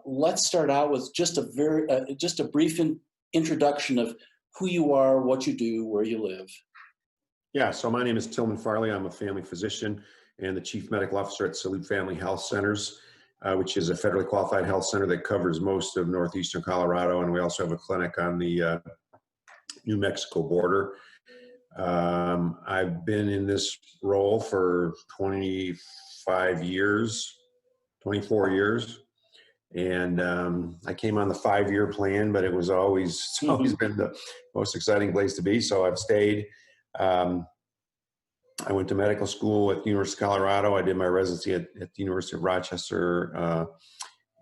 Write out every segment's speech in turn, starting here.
Let's start out with just a brief introduction of who you are, what you do, where you live. Yeah, so my name is Tillman Farley. I'm a family physician and the Chief Medical Officer at Salute Family Health Centers, which is a federally qualified health center that covers most of northeastern Colorado. And we also have a clinic on the New Mexico border. I've been in this role for 24 years. And I came on the 5-year plan, but it's always been the most exciting place to be. So I've stayed. I went to medical school at the University of Colorado. I did my residency at the University of Rochester,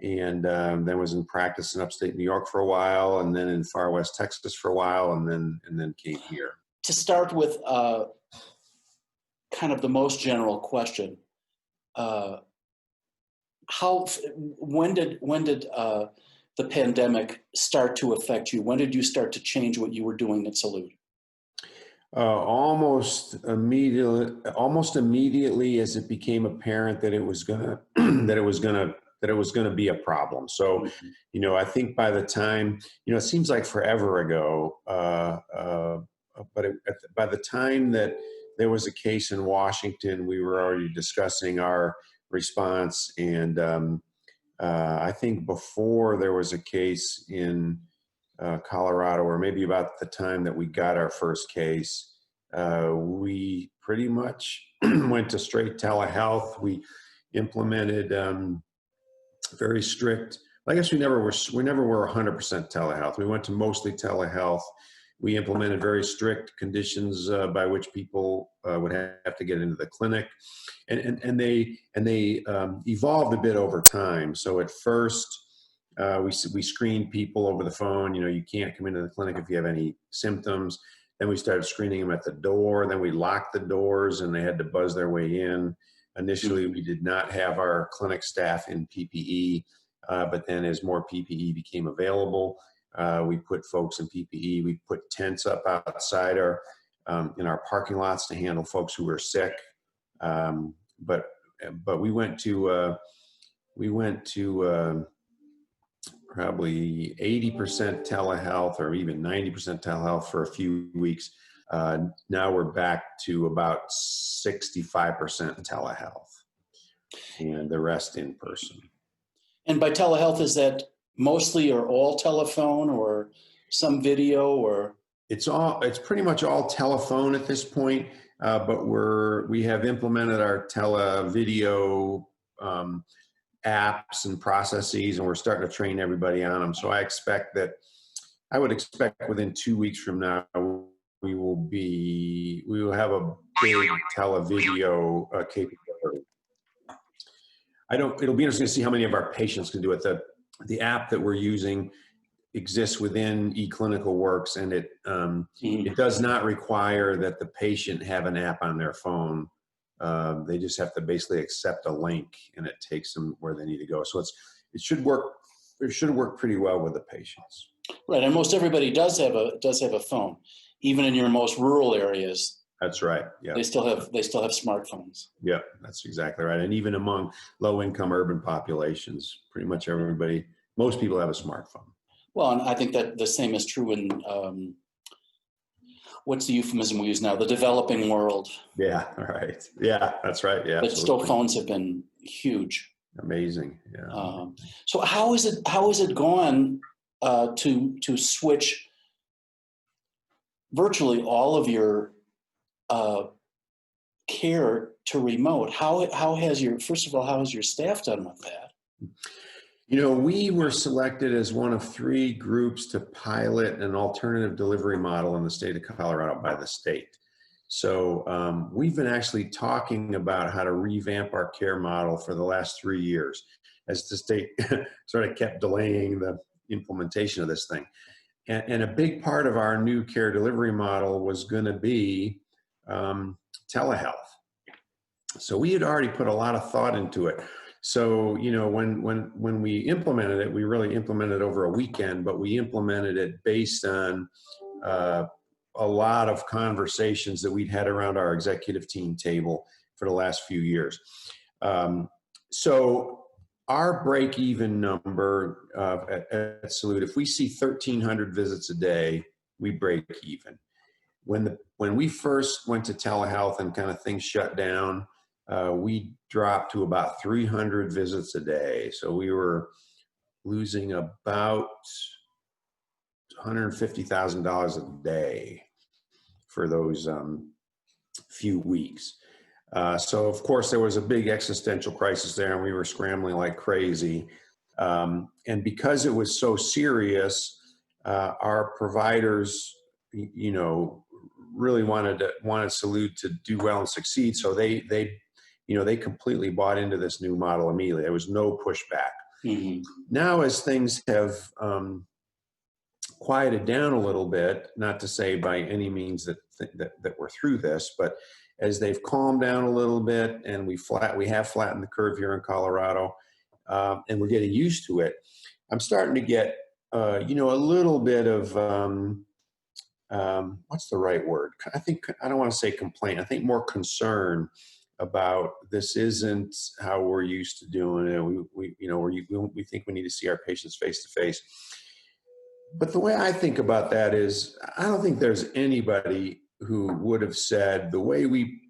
and then was in practice in upstate New York for a while, and then in far west Texas for a while, and then came here. To start with, kind of the most general question: when did the pandemic start to affect you? When did you start to change what you were doing at Salute? Almost immediately as it became apparent that it was gonna be a problem. So, I think by the time, it seems like forever ago, but by the time that there was a case in Washington, we were already discussing our response. And I think before there was a case in Colorado, or maybe about the time that we got our first case, we pretty much went to straight telehealth. We implemented very strict. I guess we never were 100% telehealth. We went to mostly telehealth. We implemented very strict conditions by which people would have to get into the clinic, and they evolved a bit over time. So at first, we screened people over the phone. You can't come into the clinic if you have any symptoms. Then we started screening them at the door. Then we locked the doors and they had to buzz their way in. Initially, we did not have our clinic staff in PPE, but then as more PPE became available, we put folks in PPE. We put tents up outside in our parking lots to handle folks who were sick. But we went to probably 80% telehealth, or even 90% telehealth for a few weeks. Now we're back to about 65% telehealth, and the rest in person. And by telehealth, is that mostly or all telephone, or some video, or? It's pretty much all telephone at this point, but we have implemented our televideo apps and processes, and we're starting to train everybody on them. So I would expect within 2 weeks from now, we will have a big televideo capability. It'll be interesting to see how many of our patients can do it. The app that we're using exists within eClinicalWorks, and it does not require that the patient have an app on their phone. They just have to basically accept a link, and it takes them where they need to go. So it should work. It should work pretty well with the patients. Right, and most everybody does have a phone, even in your most rural areas. That's right. Yeah. They still have smartphones. Yeah, that's exactly right. And even among low-income urban populations, pretty much most people have a smartphone. Well, and I think that the same is true in what's the euphemism we use now? The developing world. Yeah, right. Yeah, that's right. Yeah. But still, phones have been huge. Amazing. Yeah. So how is it gone to switch virtually all of your care to remote? How has your staff done with that? We were selected as one of 3 groups to pilot an alternative delivery model in the state of Colorado by the state. So we've been actually talking about how to revamp our care model for the last 3 years, as the state sort of kept delaying the implementation of this thing. And a big part of our new care delivery model was going to be telehealth. So we had already put a lot of thought into it. So, when we implemented it, we really implemented it over a weekend, but we implemented it based on a lot of conversations that we'd had around our executive team table for the last few years. So our break-even number at Salute, if we see 1,300 visits a day, we break even. When we first went to telehealth and kind of things shut down, we dropped to about 300 visits a day. So we were losing about $150,000 a day for those few weeks. So of course there was a big existential crisis there, and we were scrambling like crazy. And because it was so serious, our providers, you know, really wanted Salute to do well and succeed. So they completely bought into this new model immediately. There was no pushback. Mm-hmm. Now, as things have quieted down a little bit, not to say by any means that we're through this, but as they've calmed down a little bit and we have flattened the curve here in Colorado, and we're getting used to it, I'm starting to get a little bit of what's the right word? I don't want to say complaint. I think more concern about this isn't how we're used to doing it. We think we need to see our patients face to face. But the way I think about that is, I don't think there's anybody who would have said the way we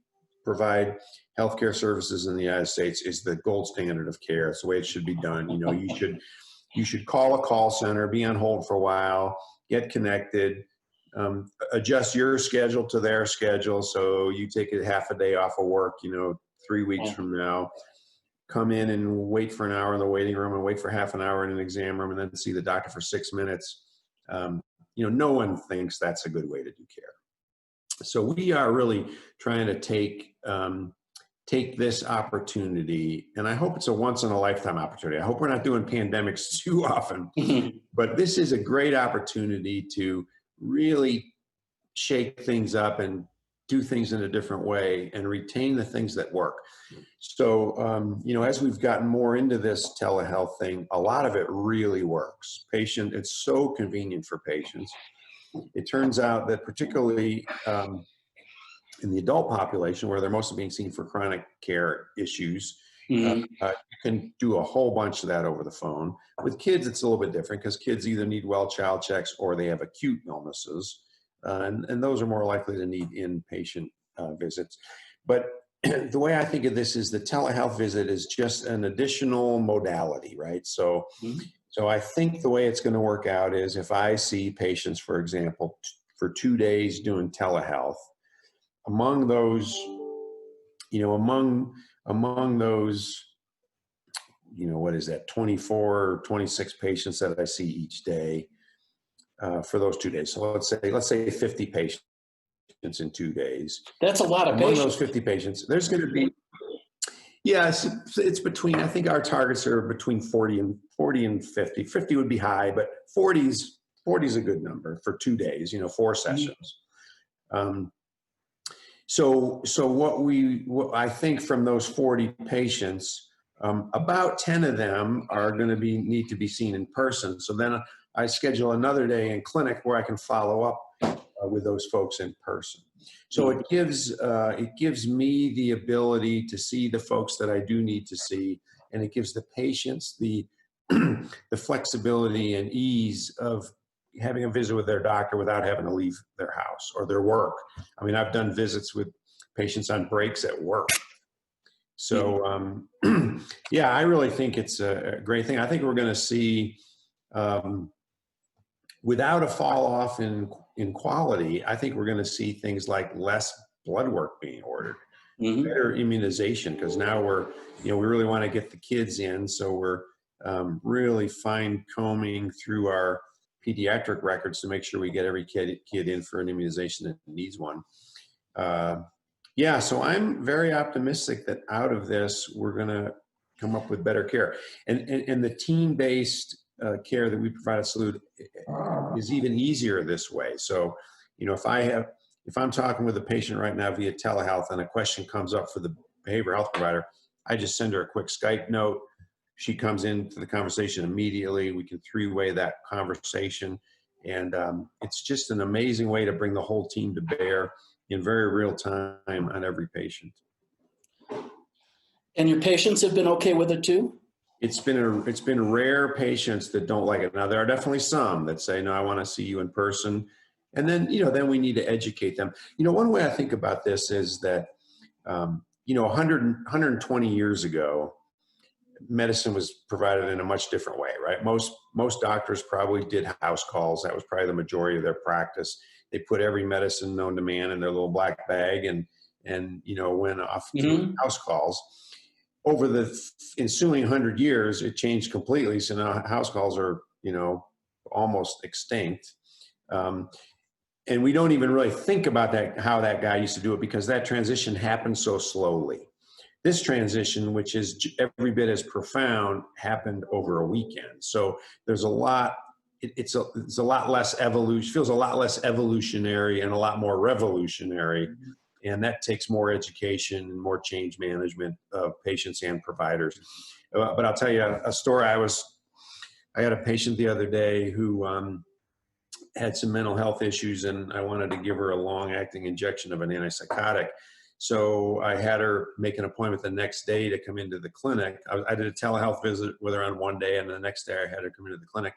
provide healthcare services in the United States is the gold standard of care. It's the way it should be done. You know, you should call a call center, be on hold for a while, get connected, adjust your schedule to their schedule. So you take a half a day off of work, 3 weeks from now, come in and wait for an hour in the waiting room and wait for half an hour in an exam room and then see the doctor for 6 minutes. No one thinks that's a good way to do care. So we are really trying to take this opportunity, and I hope it's a once in a lifetime opportunity. I hope we're not doing pandemics too often, but this is a great opportunity to really shake things up and do things in a different way and retain the things that work. So, as we've gotten more into this telehealth thing, a lot of it really works. It's so convenient for patients. It turns out that particularly in the adult population, where they're mostly being seen for chronic care issues, you can do a whole bunch of that over the phone. With kids, it's a little bit different because kids either need well child checks or they have acute illnesses. And those are more likely to need inpatient visits. But the way I think of this is the telehealth visit is just an additional modality, right? So I think the way it's going to work out is if I see patients, for example, for 2 days doing telehealth, among those, what is that, 24 or 26 patients that I see each day, for those 2 days. So let's say 50 patients in 2 days. That's a lot of Among patients. those 50 patients, there's going to be, it's between, I think our targets are between 40 and 50. 50 would be high, but 40 is a good number for 2 days, 4 sessions. So what I think from those 40 patients, about 10 of them are going to need to be seen in person. So then I schedule another day in clinic where I can follow up with those folks in person. So it gives me the ability to see the folks that I do need to see, and it gives the patients the flexibility and ease of having a visit with their doctor without having to leave their house or their work. I mean, I've done visits with patients on breaks at work. So I really think it's a great thing. I think we're going to see, without a fall off in quality, I think we're going to see things like less blood work being ordered, better immunization, because now we really want to get the kids in. So we're really fine combing through our pediatric records to make sure we get every kid in for an immunization that needs one. So I'm very optimistic that out of this, we're going to come up with better care. And the team-based care that we provide at Salute is even easier this way. So, if I'm talking with a patient right now via telehealth and a question comes up for the behavioral health provider, I just send her a quick Skype note. She comes into the conversation immediately. We can three-way that conversation. And it's just an amazing way to bring the whole team to bear in very real time on every patient. And your patients have been okay with it too? it's been rare patients that don't like it. Now there are definitely some that say, no, I want to see you in person. And then, then we need to educate them. One way I think about this is that, 120 years ago, medicine was provided in a much different way, right? Most doctors probably did house calls. That was probably the majority of their practice. They put every medicine known to man in their little black bag and went off to house calls. Over the ensuing 100 years, it changed completely. So now house calls are, almost extinct. And we don't even really think about that, how that guy used to do it, because that transition happened so slowly. This transition, which is every bit as profound, happened over a weekend. So there's a lot, it's a lot less evolution, feels a lot less evolutionary and a lot more revolutionary. And that takes more education and more change management of patients and providers. But I'll tell you a story. I had a patient the other day who had some mental health issues, and I wanted to give her a long-acting injection of an antipsychotic. So I had her make an appointment the next day to come into the clinic. I did a telehealth visit with her on one day, and the next day I had her come into the clinic.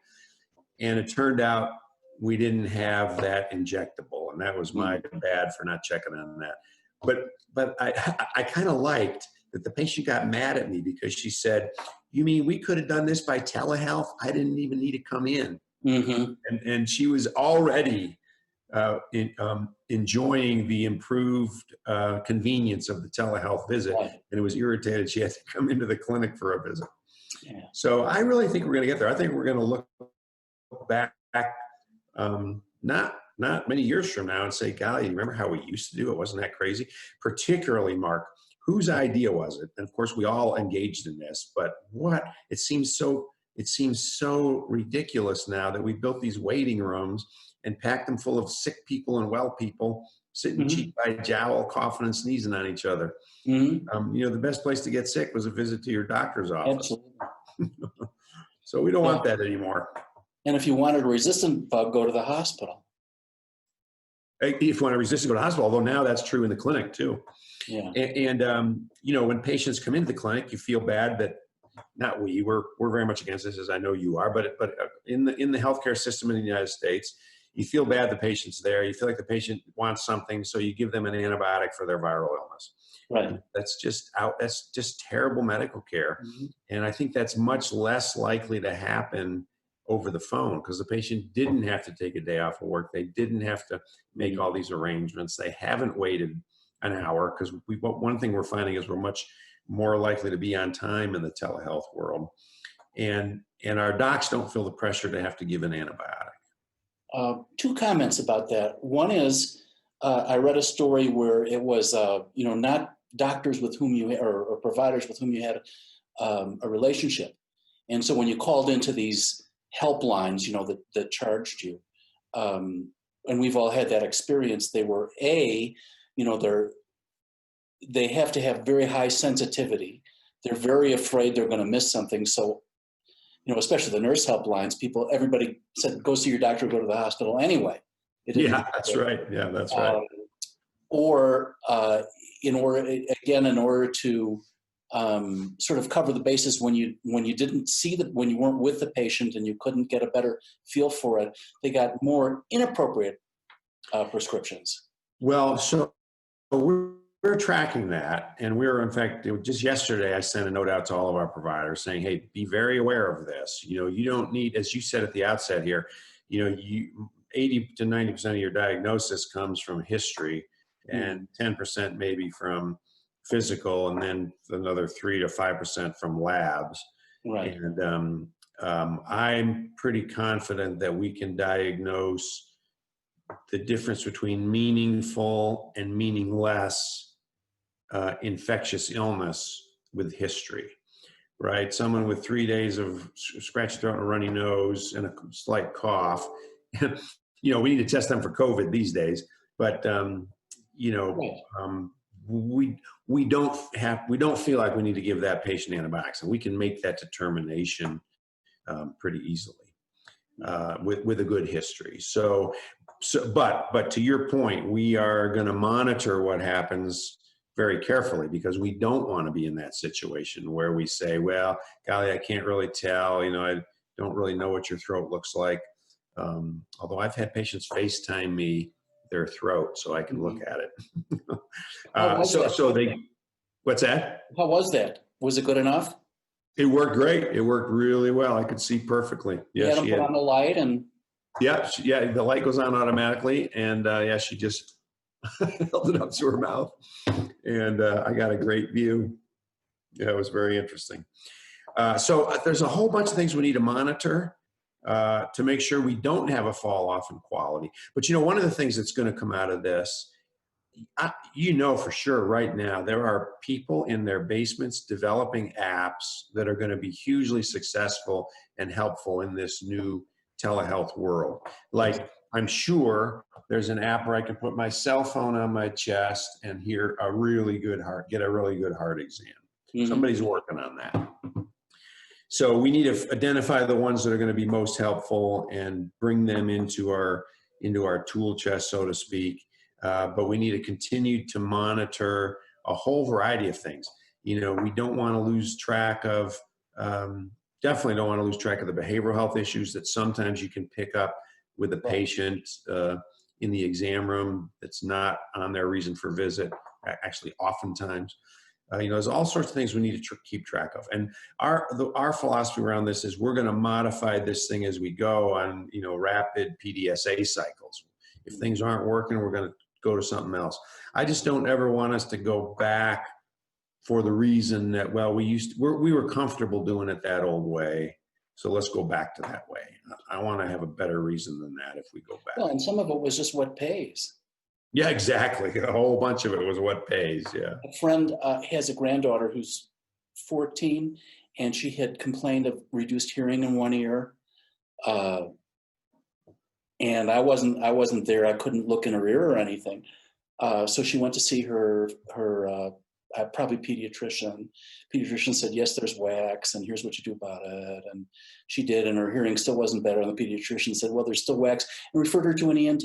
And it turned out we didn't have that injectable, and that was my bad for not checking on that. But I kind of liked that the patient got mad at me because she said, "You mean we could have done this by telehealth? I didn't even need to come in." Mm-hmm. And she was already enjoying the improved convenience of the telehealth visit, Right. and it was irritated she had to come into the clinic for a visit. Yeah. So I really think we're going to get there. I think we're going to look back not many years from now and say, golly, you remember how we used to do it? Wasn't that crazy? Particularly, Mark, whose idea was it? And of course, we all engaged in this, but it seems so ridiculous now that we built these waiting rooms and packed them full of sick people and well people sitting cheek by jowl, coughing and sneezing on each other. The best place to get sick was a visit to your doctor's office. Absolutely. So we don't want that anymore. And if you wanted a resistant bug, go to the hospital. If you want to resist to go to the hospital, although now that's true in the clinic too. Yeah. And when patients come into the clinic, you feel bad that we're very much against this, as I know you are, but in the healthcare system in the United States, you feel bad the patient's there. You feel like the patient wants something, so you give them an antibiotic for their viral illness. Right. That's just terrible medical care. And I think that's much less likely to happen over the phone because the patient didn't have to take a day off of work. They didn't have to make all these arrangements. They haven't waited an hour because one thing we're finding is we're much more likely to be on time in the telehealth world. And our docs don't feel the pressure to have to give an antibiotic. Two comments about that. One is I read a story where it was, not doctors with whom you or providers with whom you had a relationship. And so when you called into these helplines, that charged you, and we've all had that experience, they were they have to have very high sensitivity. They're very afraid they're going to miss something. So, especially the nurse helplines, everybody said, go see your doctor, go to the hospital anyway. Yeah, that's right. Yeah, that's right. In order to sort of cover the bases when you didn't when you weren't with the patient and you couldn't get a better feel for it, they got more inappropriate prescriptions. Well, so we're tracking that, and in fact, just yesterday, I sent a note out to all of our providers saying, hey, be very aware of this. You don't need, as you said at the outset here, 80 to 90% of your diagnosis comes from history and 10% maybe from physical, and then another 3 to 5% from labs. Right. And I'm pretty confident that we can diagnose the difference between meaningful and meaningless infectious illness with history, right? Someone with 3 days of scratchy throat and a runny nose and a slight cough, we need to test them for COVID these days, but we don't feel like we need to give that patient antibiotics, and we can make that determination pretty easily with a good history. But to your point, we are going to monitor what happens very carefully, because we don't want to be in that situation where we say, well, golly, I can't really tell, I don't really know what your throat looks like. Although I've had patients FaceTime me their throat so I can look at it. How was that? What's that? How was that? Was it good enough? It worked great. It worked really well. I could see perfectly. Yeah, she had put on the light and. Yeah, the light goes on automatically, and she just held it up to her mouth, and I got a great view. Yeah, it was very interesting. So there's a whole bunch of things we need to monitor to make sure we don't have a fall off in quality. But one of the things that's going to come out of this, for sure right now, there are people in their basements developing apps that are going to be hugely successful and helpful in this new telehealth world. Like, I'm sure there's an app where I can put my cell phone on my chest and get a really good heart exam. Mm-hmm. Somebody's working on that. So we need to identify the ones that are going to be most helpful and bring them into our tool chest, so to speak. But we need to continue to monitor a whole variety of things. We don't want to lose track of, definitely don't want to lose track of the behavioral health issues that sometimes you can pick up with a patient in the exam room that's not on their reason for visit, actually oftentimes. There's all sorts of things we need to keep track of. And our philosophy around this is we're going to modify this thing as we go on, rapid PDSA cycles. If things aren't working, we're going to go to something else. I just don't ever want us to go back for the reason that, well, we were comfortable doing it that old way, so let's go back to that way. I want to have a better reason than that if we go back. Well, and some of it was just what pays. Yeah, exactly. A whole bunch of it was what pays, yeah. A friend has a granddaughter who's 14, and she had complained of reduced hearing in one ear. And I wasn't there. I couldn't look in her ear or anything. So she went to see her probably pediatrician. Pediatrician said, yes, there's wax, and here's what you do about it. And she did, and her hearing still wasn't better. And the pediatrician said, well, there's still wax, and referred her to an ENT.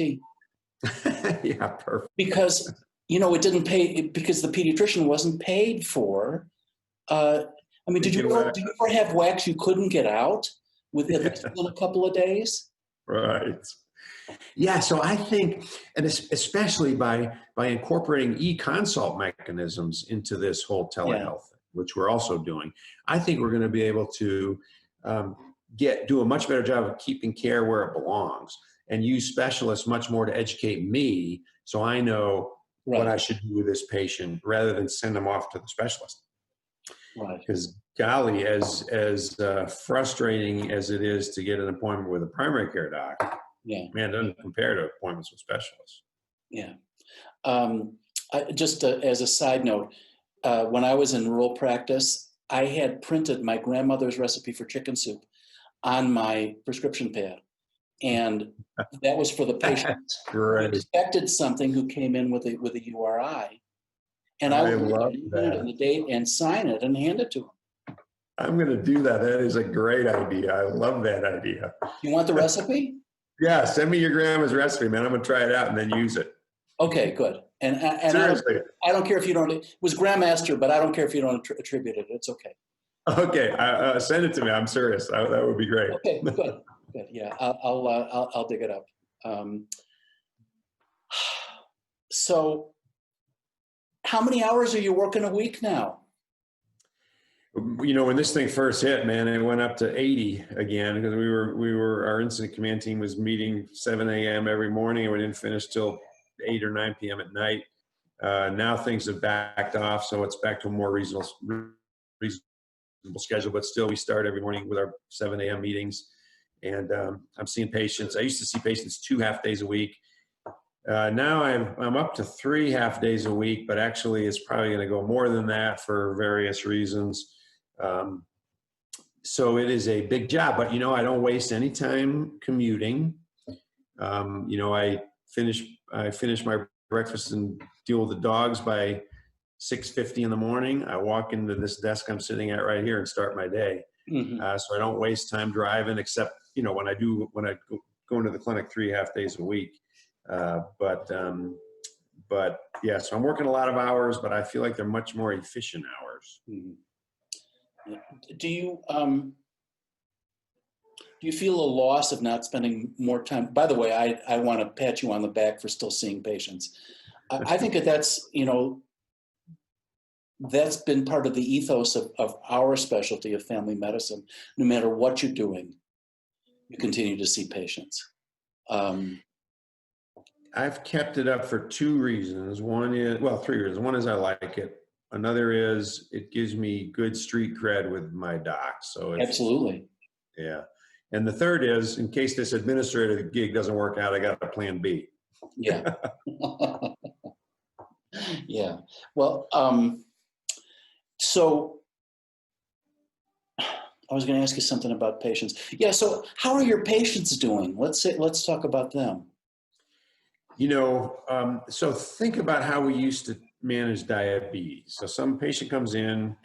Yeah, perfect. Because, it didn't pay, because the pediatrician wasn't paid for. Did you ever have wax you couldn't get out within a couple of days? Right. Yeah, so I think, and especially by incorporating e-consult mechanisms into this whole telehealth, which we're also doing, I think we're going to be able to do a much better job of keeping care where it belongs, and use specialists much more to educate me so I know what I should do with this patient rather than send them off to the specialist. Right. Because golly, as frustrating as it is to get an appointment with a primary care doc, man, it doesn't compare to appointments with specialists. Yeah. Just as a side note, when I was in rural practice, I had printed my grandmother's recipe for chicken soup on my prescription pad. And that was for the patient who expected something, who came in with a URI. And I would love that. And the date and sign it and hand it to him. I'm going to do that. That is a great idea. I love that idea. You want the recipe? Yeah, send me your grandma's recipe, man. I'm going to try it out and then use it. Okay, good. And seriously, I don't care if you don't. It was Grandmaster, but I don't care if you don't attribute it. It's okay. Okay, send it to me. I'm serious. That would be great. Okay, good. Good. Yeah, I'll dig it up. So, how many hours are you working a week now? When this thing first hit, man, it went up to 80 again, because our incident command team was meeting 7 a.m. every morning, and we didn't finish till 8 or 9 p.m. at night. Now things have backed off, so it's back to a more reasonable schedule, but still we start every morning with our 7 a.m. meetings. And I'm seeing patients. I used to see patients 2 half days a week. Now I'm up to 3 half days a week, but actually it's probably going to go more than that for various reasons. So it is a big job, but I don't waste any time commuting. I finish my breakfast and deal with the dogs by 6:50 in the morning. I walk into this desk I'm sitting at right here and start my day. Mm-hmm. So I don't waste time driving, except when I go into the clinic 3 half days a week. But but yeah, so I'm working a lot of hours, but I feel like they're much more efficient hours. Mhm. Do you feel a loss of not spending more time? By the way, I want to pat you on the back for still seeing patients. I think that that's been part of the ethos of our specialty of family medicine. No matter what you're doing, you continue to see patients. I've kept it up for two reasons. One is, well, three reasons. One is I like it. Another is it gives me good street cred with my doc. So if, Absolutely. yeah. And the third is, in case this administrative gig doesn't work out, I got a plan B. Yeah. Yeah. Well, so I was going to ask you something about patients. Yeah. So how are your patients doing? Let's talk about them. So think about how we used to manage diabetes. So some patient comes in,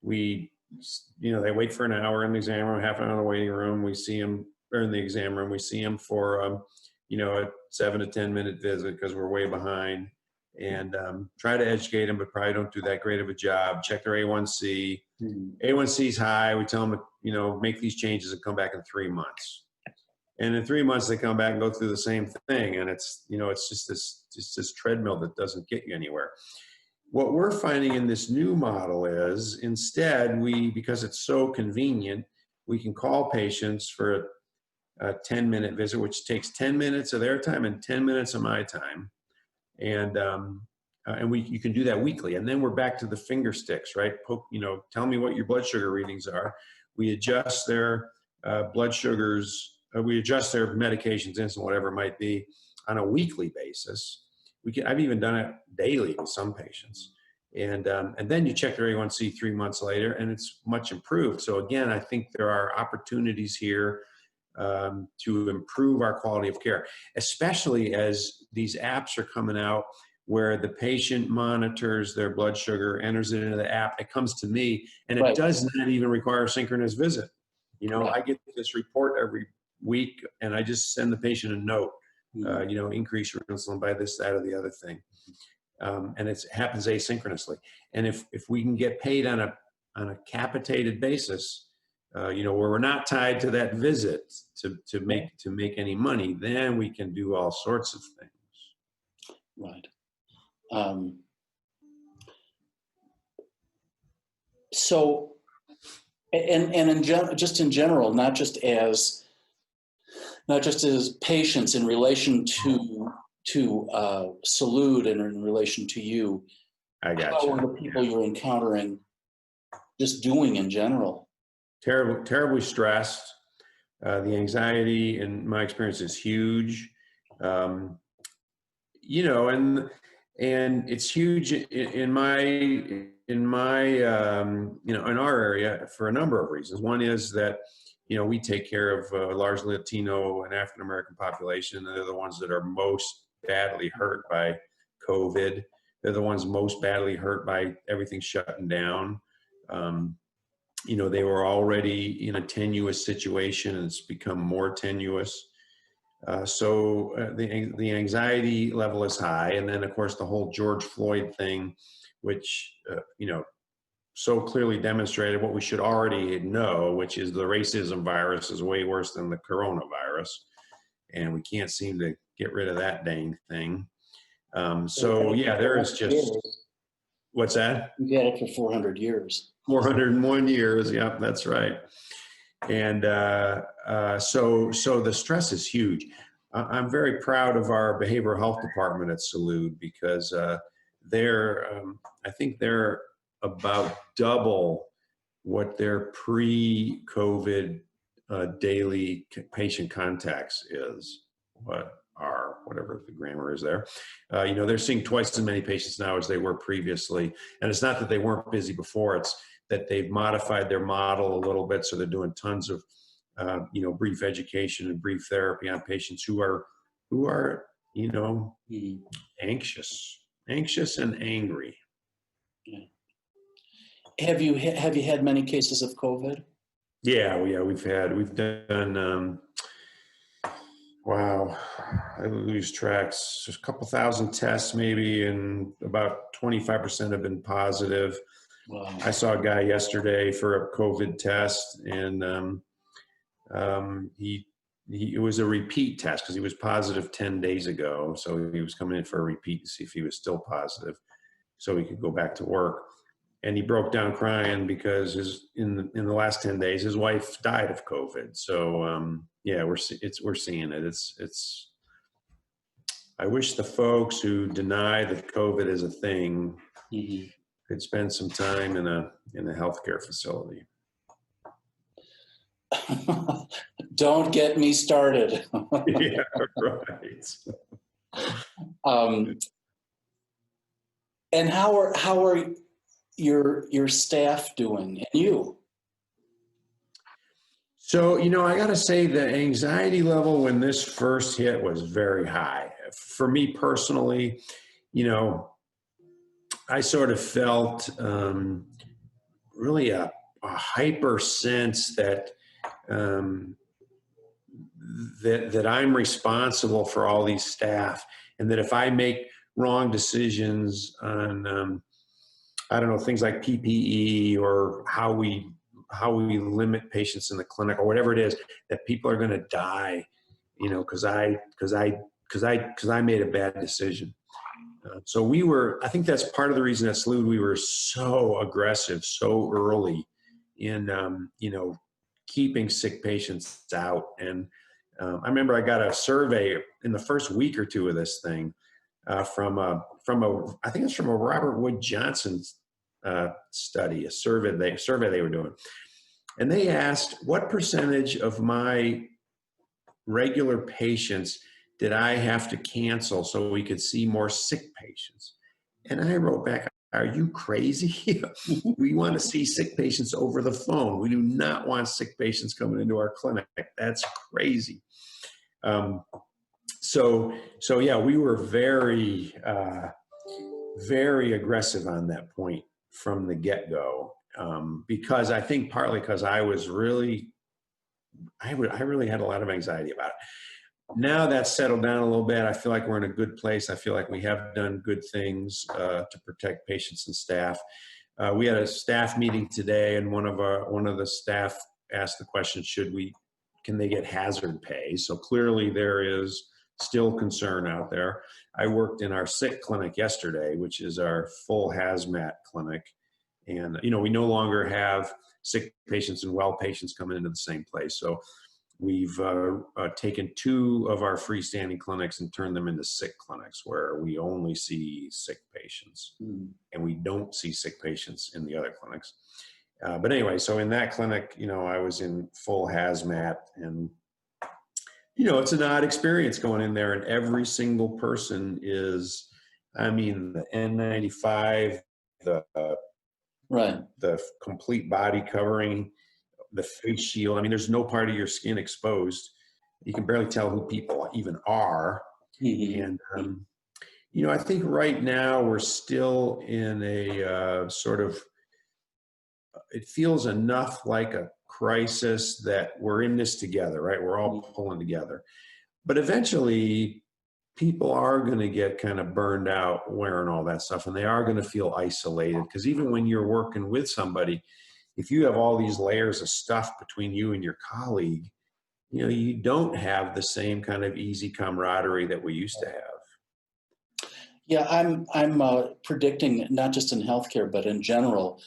they wait for an hour in the exam room, half an hour in the waiting room. We see them, or in the exam room, we see them for, a 7 to 10 minute visit because we're way behind, and try to educate them, but probably don't do that great of a job. Check their A1C. A1C is high. We tell them, make these changes and come back in 3 months. And in 3 months, they come back and go through the same thing. And it's just this treadmill that doesn't get you anywhere. What we're finding in this new model is instead because it's so convenient, we can call patients for a 10-minute visit, which takes 10 minutes of their time and 10 minutes of my time. And you can do that weekly. And then we're back to the finger sticks, right? Tell me what your blood sugar readings are. We adjust their blood sugars. We adjust their medications, insulin, whatever it might be, on a weekly basis. I've even done it daily with some patients. And then you check their A1C 3 months later, and it's much improved. So again, I think there are opportunities here to improve our quality of care, especially as these apps are coming out where the patient monitors their blood sugar, enters it into the app, it comes to me, and it does not even require a synchronous visit. I get this report every week, and I just send the patient a note, increase your insulin by this, that, or the other thing. And it happens asynchronously. And if we can get paid on a capitated basis, where we're not tied to that visit to make any money, then we can do all sorts of things. Right. So, and just in general, not just as patients in relation to Salud and in relation to you, I got how you. are the people you're encountering just doing in general? Terribly stressed. The anxiety, in my experience, is huge. And it's huge in our area for a number of reasons. One is that, we take care of a large Latino and African American population. They're the ones that are most badly hurt by COVID. They're the ones most badly hurt by everything shutting down. They were already in a tenuous situation, and it's become more tenuous. So the anxiety level is high. And then, of course, the whole George Floyd thing, which, so clearly demonstrated what we should already know, which is the racism virus is way worse than the coronavirus. And we can't seem to get rid of that dang thing. There is just, what's that? We've had it for 400 years. 401 years. Yep, that's right. And so the stress is huge. I'm very proud of our behavioral health department at Salud because I think they're about double what their pre-COVID daily patient contacts is. Whatever the grammar is there. They're seeing twice as many patients now as they were previously. And it's not that they weren't busy before, it's that they've modified their model a little bit. So they're doing tons of, brief education and brief therapy on patients who are anxious and angry. Yeah. Have you had many cases of COVID? Yeah, we've done, wow, I lose tracks, just a couple thousand tests maybe, and about 25% have been positive. Wow. I saw a guy yesterday for a COVID test, and it was a repeat test because he was positive 10 days ago. So he was coming in for a repeat to see if he was still positive, so he could go back to work. And he broke down crying because in the last 10 days his wife died of COVID. So yeah, we're seeing it. It's. I wish the folks who deny that COVID is a thing could spend some time in a healthcare facility. Don't get me started. Yeah, right. And how are your staff doing, and you? So, I got to say the anxiety level when this first hit was very high. For me personally, I sort of felt really a hyper sense that that I'm responsible for all these staff, and that if I make wrong decisions on I don't know, things like PPE or how we limit patients in the clinic or whatever it is, that people are going to die, because I made a bad decision. So I think that's part of the reason at Salud we were so aggressive so early in, keeping sick patients out. And I remember I got a survey in the first week or two of this thing from I think it's from a Robert Wood Johnson study, a survey they were doing. And they asked, what percentage of my regular patients did I have to cancel so we could see more sick patients? And I wrote back, are you crazy? We want to see sick patients over the phone. We do not want sick patients coming into our clinic. That's crazy. So yeah, we were very, very aggressive on that point from the get-go. Because I think partly because I really had a lot of anxiety about it. Now that's settled down a little bit. I feel like we're in a good place. I feel like we have done good things to protect patients and staff. We had a staff meeting today, and one of the staff asked the question, can they get hazard pay? So clearly there is still concern out there. I worked in our sick clinic yesterday, which is our full hazmat clinic. And, we no longer have sick patients and well patients coming into the same place. So we've taken 2 of our freestanding clinics and turned them into sick clinics where we only see sick patients and we don't see sick patients in the other clinics. But anyway, so in that clinic, I was in full hazmat, and, it's an odd experience going in there, and every single person is, the N95, Right. the complete body covering, the face shield. There's no part of your skin exposed. You can barely tell who people even are. And, I think right now we're still in a sort of, it feels enough like a crisis that we're in this together, right? We're all pulling together. But eventually people are going to get kind of burned out wearing all that stuff, and they are going to feel isolated, because even when you're working with somebody, if you have all these layers of stuff between you and your colleague, you don't have the same kind of easy camaraderie that we used to have. Yeah, I'm predicting, not just in healthcare, but in general,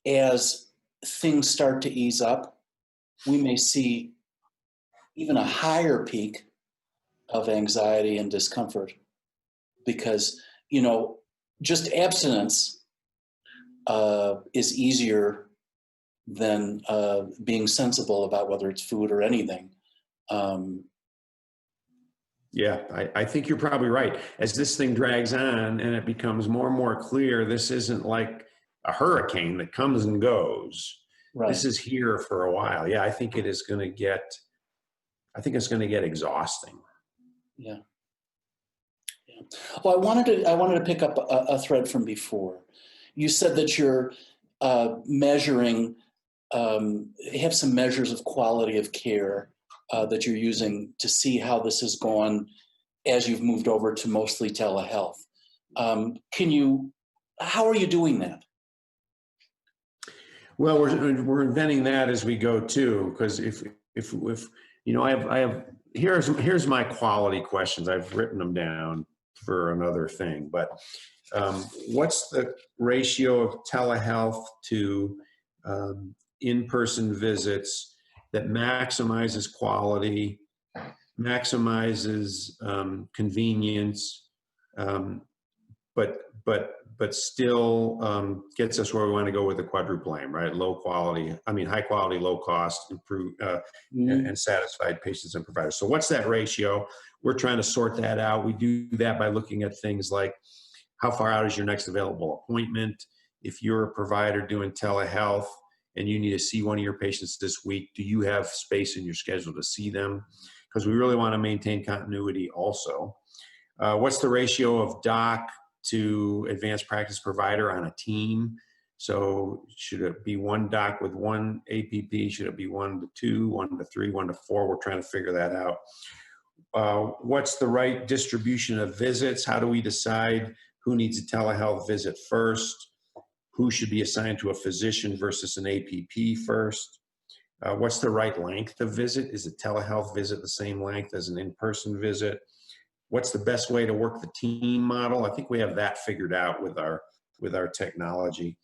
as things start to ease up, we may see even a higher peak of anxiety and discomfort, because, just abstinence is easier than being sensible about whether it's food or anything. Yeah, I think you're probably right. As this thing drags on and it becomes more and more clear, this isn't like a hurricane that comes and goes. Right. This is here for a while. Yeah, I think it's going to get exhausting. Yeah. Well, I wanted to pick up a thread from before. You said that you're measuring, have some measures of quality of care that you're using to see how this has gone as you've moved over to mostly telehealth. How are you doing that? Well, we're inventing that as we go too, because if you know, I have here's my quality questions. I've written them down for another thing, but what's the ratio of telehealth to in-person visits that maximizes quality, maximizes convenience, but still gets us where we want to go with the quadruple aim, right? High quality, low cost, improve and satisfied patients and providers. So what's that ratio? We're trying to sort that out. We do that by looking at things like how far out is your next available appointment? If you're a provider doing telehealth and you need to see one of your patients this week, do you have space in your schedule to see them? Because we really want to maintain continuity also. What's the ratio of doc to advanced practice provider on a team? So should it be one doc with one APP? Should it be 1 to 2, 1 to 3, 1 to 4? We're trying to figure that out. What's the right distribution of visits? How do we decide who needs a telehealth visit first? Who should be assigned to a physician versus an APP first? What's the right length of visit? Is a telehealth visit the same length as an in-person visit? What's the best way to work the team model? I think we have that figured out with our technology.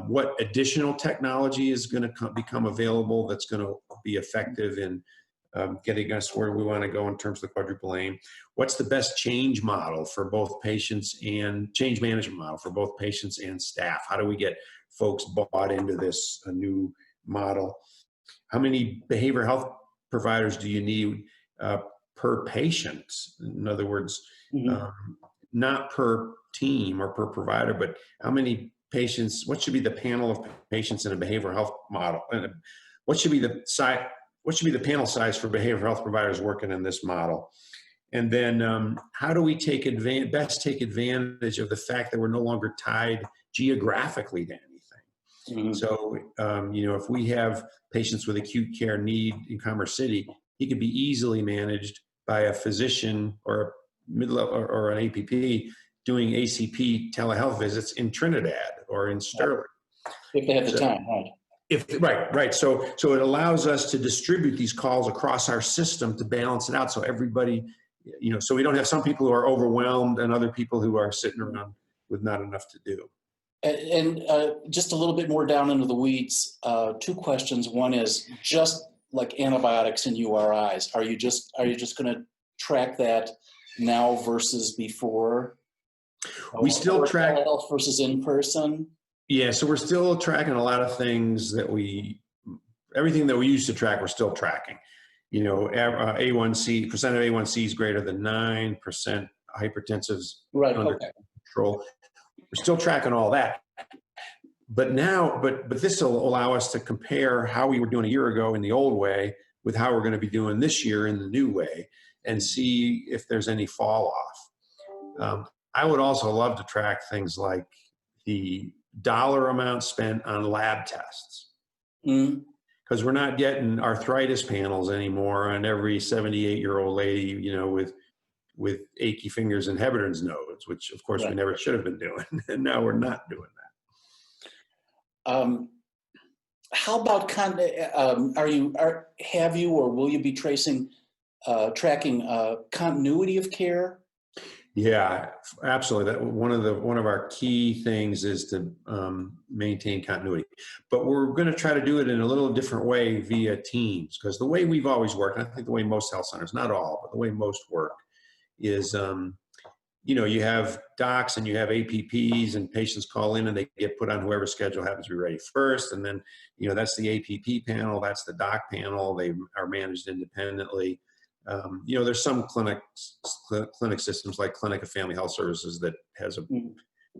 What additional technology is going to become available that's going to be effective in getting us where we want to go in terms of the quadruple aim? What's the best change model for both patients and change management model for both patients and staff? How do we get folks bought into this new model? How many behavioral health providers do you need per patient? In other words, not per team or per provider, but how many patients, what should be the panel of patients in a behavioral health model? And what should be the panel size for behavioral health providers working in this model? And then how do we best take advantage of the fact that we're no longer tied geographically to anything? So, if we have patients with acute care need in Commerce City, he could be easily managed by a physician or a mid-level or an APP doing ACP telehealth visits in Trinidad or in Sterling. If they have the time, right? Right. So it allows us to distribute these calls across our system to balance it out. So everybody, so we don't have some people who are overwhelmed and other people who are sitting around with not enough to do. And just a little bit more down into the weeds, 2 questions. One is just like antibiotics and URIs. Are you just going to track that now versus before? We still track telehealth versus in person. Yeah, so we're still tracking a lot of things everything that we used to track, we're still tracking. A1C, percent of A1C is greater than 9%, hypertensives under control. We're still tracking all that. But this will allow us to compare how we were doing a year ago in the old way with how we're going to be doing this year in the new way and see if there's any fall off. I would also love to track things like the dollar amount spent on lab tests. Because we're not getting arthritis panels anymore on every 78-year-old lady, with achy fingers and Heberden's nodes, which of course we never should have been doing. And now we're not doing that. How about have you or will you be tracking continuity of care? Yeah, absolutely. That one of our key things is to maintain continuity. But we're going to try to do it in a little different way via teams, because the way we've always worked, and I think the way most health centers, not all, but the way most work is, you have docs and you have APPs and patients call in and they get put on whoever's schedule happens to be ready first. And then, that's the APP panel, that's the doc panel. They are managed independently. There's some clinic systems like Clinic of Family Health Services that has a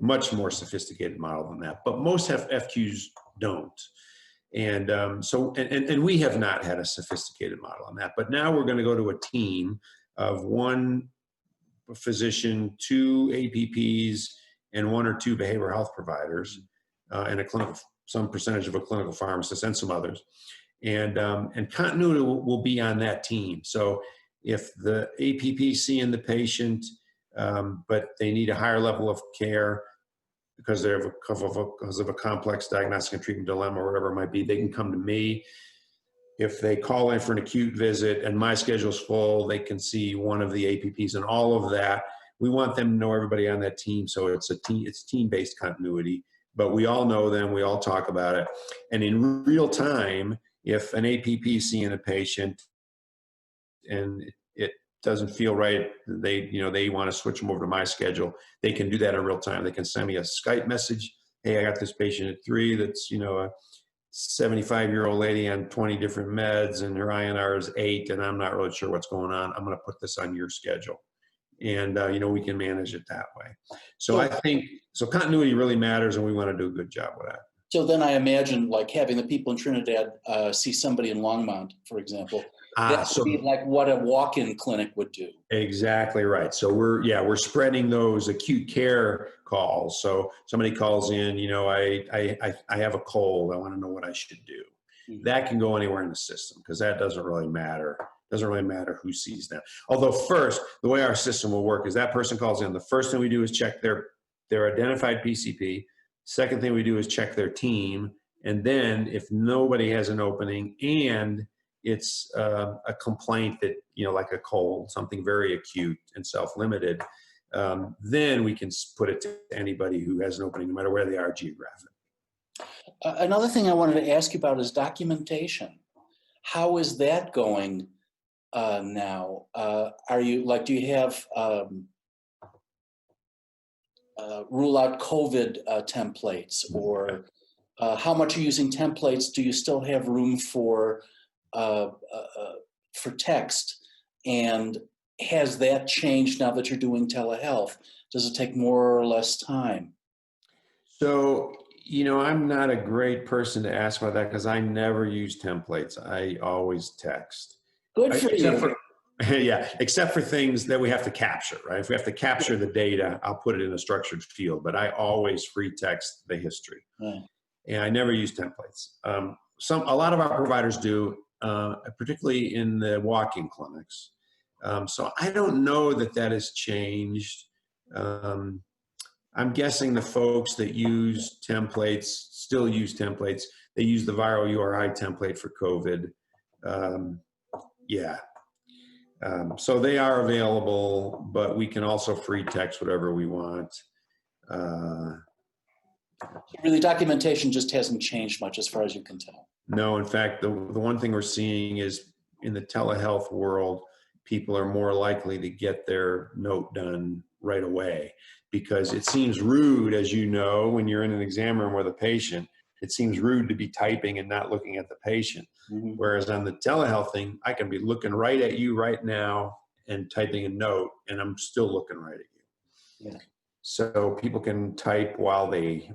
much more sophisticated model than that, but most FQs don't. And and we have not had a sophisticated model on that, but now we're going to go to a team of 1 physician, 2 APPs, and 1 or 2 behavioral health providers, and some percentage of a clinical pharmacist and some others. and continuity will be on that team. So if the APP seeing the patient, but they need a higher level of care because of a complex diagnostic and treatment dilemma or whatever it might be, they can come to me. If they call in for an acute visit and my schedule's full, they can see one of the APPs and all of that. We want them to know everybody on that team. So it's team-based continuity, but we all know them. We all talk about it. And in real time, if an APP is seeing a patient and it doesn't feel right, they want to switch them over to my schedule, they can do that in real time. They can send me a Skype message. Hey, I got this patient at 3 that's, a 75-year-old lady on 20 different meds and her INR is 8 and I'm not really sure what's going on. I'm going to put this on your schedule. And, we can manage it that way. So I think, continuity really matters and we want to do a good job with that. So then I imagine like having the people in Trinidad see somebody in Longmont, for example, that would be like what a walk-in clinic would do. Exactly right. So we're spreading those acute care calls. So somebody calls in, I have a cold. I want to know what I should do. Mm-hmm. That can go anywhere in the system because that doesn't really matter. Doesn't really matter who sees them. Although first, the way our system will work is that person calls in. The first thing we do is check their identified PCP. Second thing we do is check their team. And then if nobody has an opening and it's a complaint that, like a cold, something very acute and self-limited, then we can put it to anybody who has an opening, no matter where they are geographically. Another thing I wanted to ask you about is documentation. How is that going now? Do you have rule out COVID templates, or how much are you using templates? Do you still have room for text? And has that changed now that you're doing telehealth? Does it take more or less time? So, I'm not a great person to ask about that because I never use templates. I always text. Good for you. Except for things that we have to capture, right? If we have to capture the data, I'll put it in a structured field, but I always free text the history. Right. And I never use templates. A lot of our providers do, particularly in the walk-in clinics. So I don't know that has changed. I'm guessing the folks that use templates still use templates. They use the viral URI template for COVID. So they are available, but we can also free text whatever we want. Really, documentation just hasn't changed much as far as you can tell. No, in fact, the one thing we're seeing is in the telehealth world, people are more likely to get their note done right away because it seems rude, as you know, when you're in an exam room with a patient, it seems rude to be typing and not looking at the patient. Mm-hmm. Whereas on the telehealth thing, I can be looking right at you right now and typing a note, and I'm still looking right at you. Yeah. So people can type while they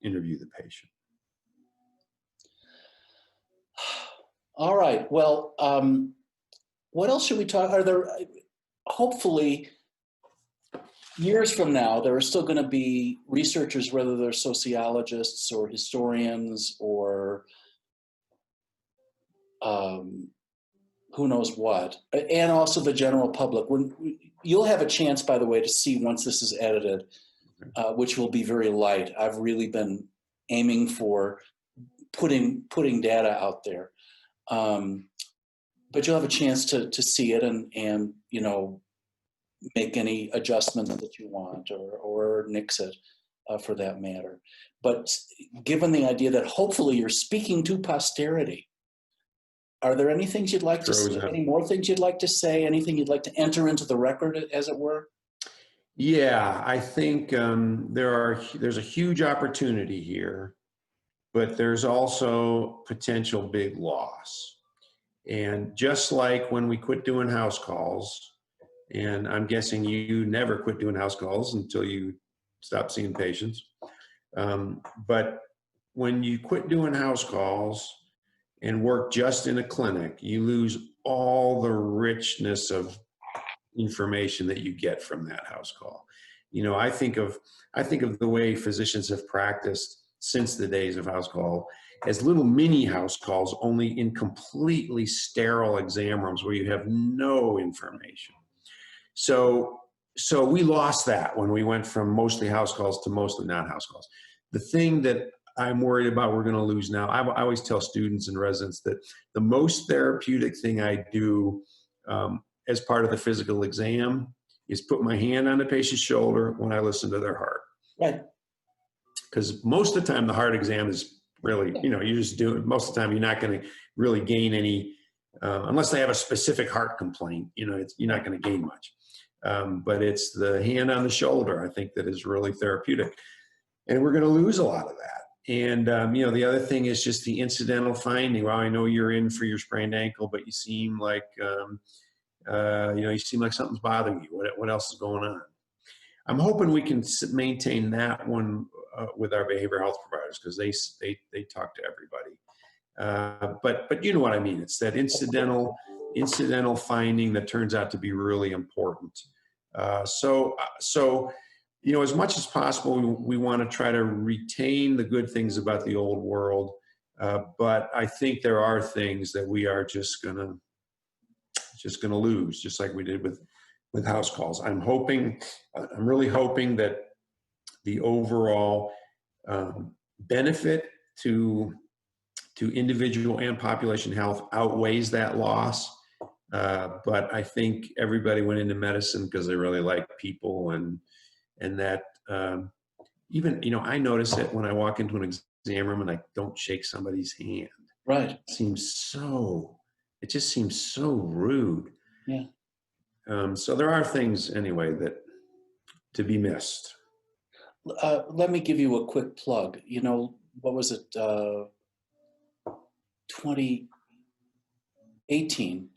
interview the patient. All right. Well, what else should we talk? Are there, hopefully, years from now, there are still going to be researchers, whether they're sociologists or historians or who knows what, and also the general public. You'll have a chance, by the way, to see once this is edited, which will be very light. I've really been aiming for putting data out there. But you'll have a chance to see it and make any adjustments that you want or nix it for that matter. But given the idea that hopefully you're speaking to posterity, are there any things you'd like to say, any more things you'd like to say, anything you'd like to enter into the record, as it were? Yeah, I think there's a huge opportunity here, but there's also potential big loss. And just like when we quit doing house calls, and I'm guessing you never quit doing house calls until you stop seeing patients. But when you quit doing house calls and work just in a clinic, you lose all the richness of information that you get from that house call. I think of the way physicians have practiced since the days of house call as little mini house calls, only in completely sterile exam rooms where you have no information. So we lost that when we went from mostly house calls to mostly not house calls. The thing that I'm worried about we're going to lose now, I always tell students and residents that the most therapeutic thing I do as part of the physical exam is put my hand on the patient's shoulder when I listen to their heart. Right. Because most of the time the heart exam is really, you just do it. Most of the time you're not going to really gain any, unless they have a specific heart complaint, you're not going to gain much. But it's the hand on the shoulder, I think, that is really therapeutic. And we're going to lose a lot of that. And, the other thing is just the incidental finding. Well, I know you're in for your sprained ankle, but you seem like, you seem like something's bothering you. What else is going on? I'm hoping we can maintain that one with our behavioral health providers, because they talk to everybody. But you know what I mean? It's that incidental finding that turns out to be really important. So as much as possible, we want to try to retain the good things about the old world. But I think there are things that we are just gonna lose, just like we did with house calls. I'm really hoping that the overall benefit to individual and population health outweighs that loss. But I think everybody went into medicine because they really like people, and that even, I notice it when I walk into an exam room and I don't shake somebody's hand. Right. It just seems so rude. Yeah. So there are things anyway that to be missed. Let me give you a quick plug. What was it? 2018,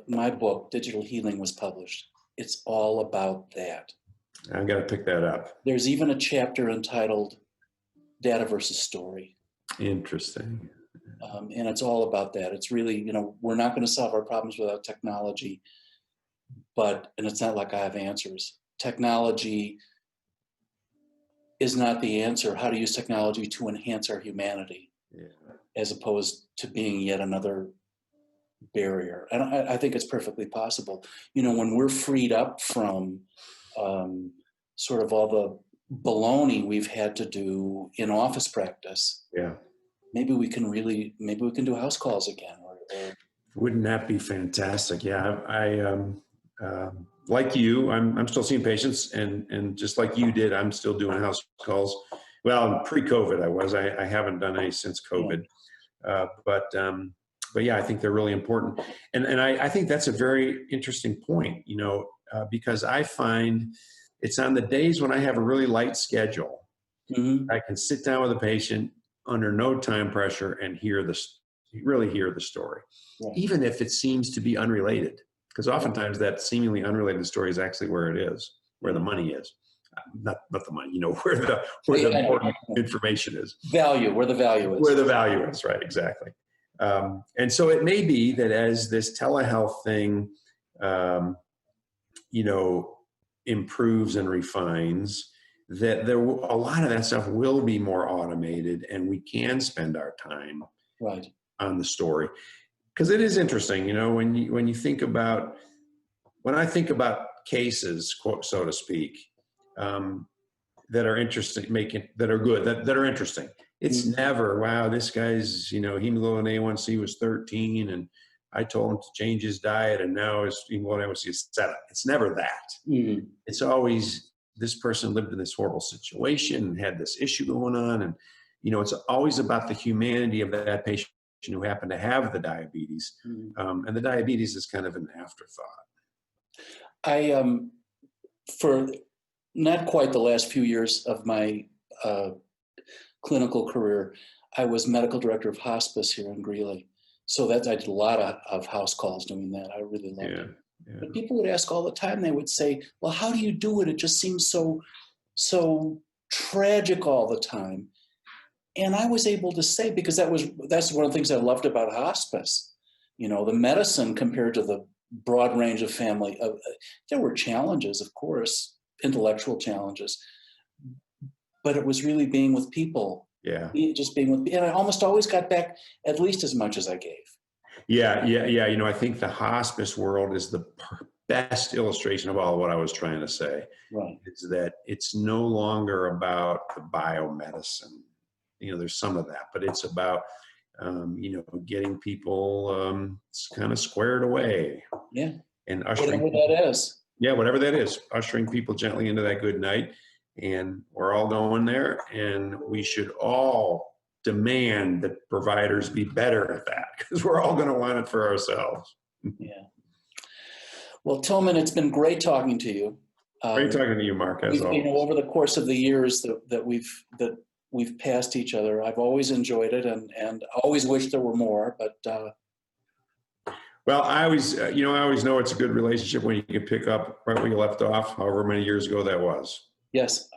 my book, Digital Healing, was published. It's all about that. I've got to pick that up. There's even a chapter entitled Data versus Story. Interesting. And it's all about that. It's really, we're not going to solve our problems without technology, and it's not like I have answers. Technology is not the answer. How to use technology to enhance our humanity, as opposed to being yet another barrier. And I think it's perfectly possible. When we're freed up from sort of all the baloney we've had to do in office practice, maybe we can do house calls again. Wouldn't that be fantastic? Yeah, I like you, I'm still seeing patients, and just like you did, I'm still doing house calls. Well, pre-COVID I haven't done any since COVID. But yeah, I think they're really important. And I think that's a very interesting point, because I find it's on the days when I have a really light schedule, I can sit down with a patient under no time pressure and really hear the story, even if it seems to be unrelated. Because oftentimes that seemingly unrelated story is actually where it is, where the money is. Not the money, where the important information is. Where the value is. Where the value is, right, exactly. And so it may be that as this telehealth thing, improves and refines, that a lot of that stuff will be more automated, and we can spend our time on the story. Because it is interesting, when you think about, when I think about cases, quote, so to speak, that are interesting, that are good, that are interesting. It's never, wow, this guy's, hemoglobin A1C was 13, and I told him to change his diet, and now his hemoglobin A1C is 7. It's never that. It's always, this person lived in this horrible situation and had this issue going on, and it's always about the humanity of that patient who happened to have the diabetes, and the diabetes is kind of an afterthought. For not quite the last few years of my clinical career, I was medical director of hospice here in Greeley. So I did a lot of house calls doing that. I really loved it. Yeah. But people would ask all the time, they would say, well, how do you do it? It just seems so tragic all the time. And I was able to say, because that's one of the things I loved about hospice, the medicine compared to the broad range of family. There were challenges, of course, intellectual challenges, but it was really being with people Yeah. Just being with, and I almost always got back at least as much as I gave. Yeah. I think the hospice world is the best illustration of all what I was trying to say. Right. Is that it's no longer about the biomedicine. There's some of that, but it's about, getting people kind of squared away Yeah. and ushering, Whatever that is. yeah, whatever that is, ushering people gently into that good night. And we're all going there, and we should all demand that providers be better at that, because we're all going to want it for ourselves. Yeah. Well, Tillman, it's been great talking to you. Great talking to you, Mark, as always. Over the course of the years that we've passed each other, I've always enjoyed it, and always wish there were more. But well, I always know it's a good relationship when you can pick up right where you left off, however many years ago that was. yes,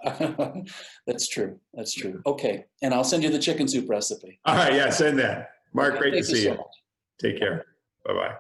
that's true. That's true. Okay, and I'll send you the chicken soup recipe. All right, yeah, send that. Mark, Okay, great to thank you see so you. much. Take care. Bye-bye.